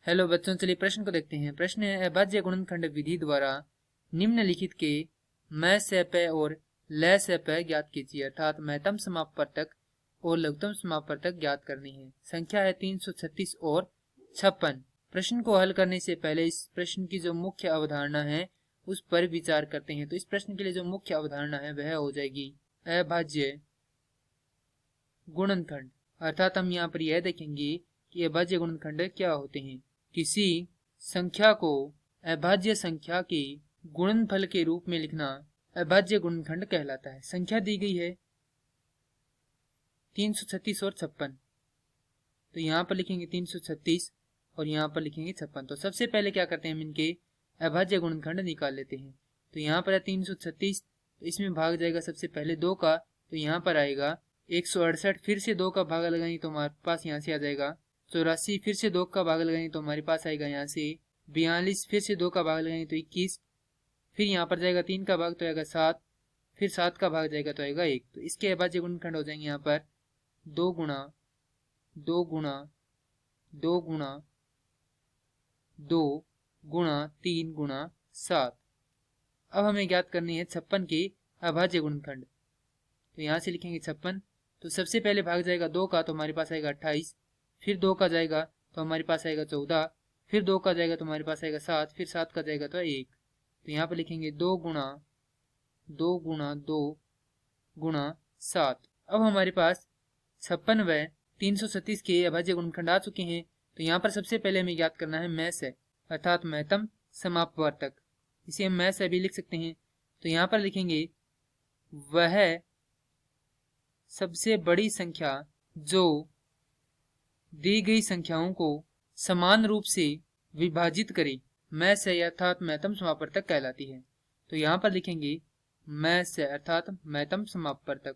Hello बच्चों, चलिए प्रश्न को देखते हैं। प्रश्न है, अभाज्य गुणनखंड विधि द्वारा निम्नलिखित के मैं से प और लय से प ज्ञात कीजिए, अर्थात महत्तम समापवर्तक और लघुत्तम समापवर्तक ज्ञात करनी है। संख्या है 336 और 56। प्रश्न को हल करने से पहले इस प्रश्न की जो मुख्य अवधारणा है उस पर विचार करते हैं। तो इस प्रश्न के लिए जो मुख्य अवधारणा है वह हो जाएगी अभाज्य गुणनखंड, अर्थात हम यहाँ पर यह देखेंगे कि अभाज्य गुणनखंड क्या होते हैं। किसी संख्या को अभाज्य संख्या के गुणनफल के रूप में लिखना अभाज्य गुणनखंड कहलाता है। संख्या दी गई है 336 और 56, तो यहाँ पर लिखेंगे 336 और यहाँ पर लिखेंगे 56। तो सबसे पहले क्या करते हैं, हम इनके अभाज्य गुणनखंड निकाल लेते हैं। तो यहाँ पर है 336, तो इसमें भाग जाएगा सबसे पहले 2 का, तो यहाँ पर आएगा 168। फिर से 2 का भाग लगाएंगे तो हमारे पास यहाँ से आ जाएगा 84। फिर से 2 का भाग लगाएंगे तो हमारे पास आएगा यहाँ से 42। फिर से 2 का भाग लगाएंगे तो 21। फिर यहाँ पर जाएगा 3 का भाग तो आएगा 7। फिर 7 का भाग जाएगा तो आएगा 1। तो इसके अभाज्य गुणनखंड हो जाएंगे यहाँ पर 2 गुणा 2 गुणा 2 गुणा 2 गुणा 3 गुणा 7। अब हमें ज्ञात करनी है 56 के अभाज्य गुणनखंड। तो यहाँ से लिखेंगे 56, तो सबसे पहले भाग जाएगा 2 का, तो हमारे पास आएगा 28। फिर 2 का जाएगा तो हमारे पास आएगा 14। फिर 2 का जाएगा तो हमारे पास आएगा 7। फिर 7 का जाएगा तो 1। तो यहाँ पर लिखेंगे 2 गुणा 2 गुणा 2 गुणा 7। अब हमारे पास 56 व 336 के अभाज्य गुणनखंड आ चुके हैं। तो यहाँ पर सबसे पहले हमें ज्ञात करना है मैं से, अर्थात महत्तम समापवर्तक। इसे हम मैं से भी लिख सकते हैं। तो यहाँ पर लिखेंगे वह सबसे बड़ी संख्या जो दी गई संख्याओं को समान रूप से विभाजित करे, मैं से अर्थात महत्तम समापवर्तक कहलाती है। तो यहाँ पर लिखेंगे मैं से अर्थात महत्तम समापवर्तक।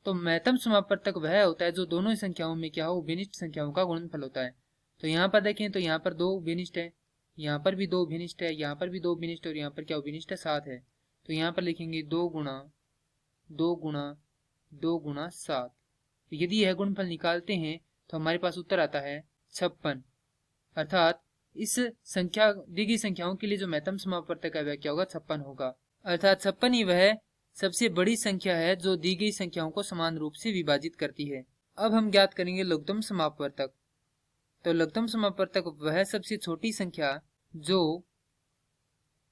तो महत्तम समापवर्तक वह होता है जो दोनों संख्याओं में क्या हो, उभयनिष्ठ संख्याओं का गुणनफल होता है। तो यहाँ पर देखें तो यहाँ पर 2 उभयनिष्ठ है, यहाँ पर भी 2 उभयनिष्ठ है, यहाँ पर भी 2 उभयनिष्ठ और यहाँ पर क्या उभयनिष्ठ है, 7 है। तो यहाँ पर लिखेंगे 2 गुणा 2 गुणा 2 गुणा 7। तो यदि यह गुणनफल निकालते हैं तो हमारे पास उत्तर आता है 56, अर्थात इस संख्या दी गई संख्याओं के लिए जो महत्तम समापवर्तक है वह क्या होगा, 56 होगा। अर्थात 56 ही वह सबसे बड़ी संख्या है जो दी गई संख्याओं को समान रूप से विभाजित करती है। अब हम ज्ञात करेंगे लघुत्तम समापवर्तक। तो लघुत्तम समापवर्तक वह सबसे छोटी संख्या जो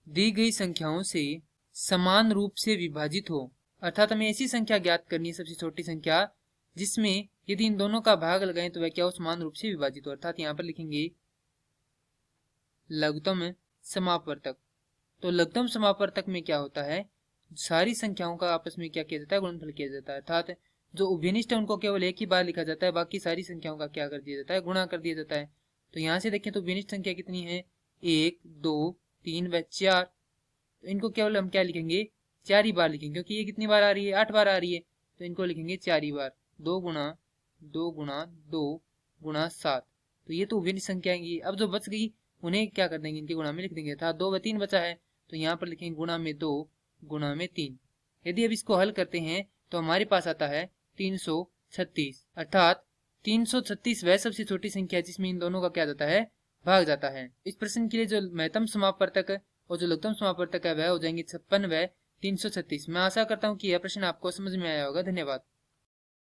दी गई संख्याओं से समान रूप से विभाजित हो, अर्थात हमें ऐसी संख्या ज्ञात करनी है, सबसे छोटी संख्या जिसमें यदि इन दोनों का भाग लगाएं तो वह क्या हो, समान रूप से विभाजित हो। अर्थात यहाँ पर लिखेंगे लघुत्तम समापवर्तक। तो लघुत्तम समापवर्तक में क्या होता है, सारी संख्याओं का आपस में क्या किया जाता है, गुणनफल किया जाता है। अर्थात जो उभयनिष्ठ है उनको केवल एक ही बार लिखा जाता है, बाकी सारी संख्याओं का क्या कर दिया जाता है, गुणा कर दिया जाता है। तो यहाँ से देखें तो उभयनिष्ठ संख्या कितनी है, 1 2 3 व 4। तो इनको केवल हम क्या लिखेंगे, 4 ही बार लिखेंगे, क्योंकि ये कितनी बार आ रही है, 8 बार आ रही है। तो इनको लिखेंगे 4 ही बार, 2 गुणा 2 गुणा 2 गुणा 7। तो ये तो उभयनिष्ठ संख्या आएंगी। अब जो बच गई उन्हें क्या कर देंगे, इनके गुणा में लिख देंगे। अर्थात 2 व 3 बचा है, तो यहाँ पर लिखेंगे गुणा में 2 गुणा में 3। यदि अब इसको हल करते हैं तो हमारे पास आता है 336, अर्थात 336 वह सबसे छोटी संख्या है जिसमें इन दोनों का क्या जाता है, भाग जाता है। इस प्रश्न के लिए जो महत्तम समापवर्तक और जो लघुत्तम समापवर्तक है वह हो जाएंगे 56 व 336। मैं आशा करता हूँ कि यह प्रश्न आपको समझ में आया होगा। धन्यवाद।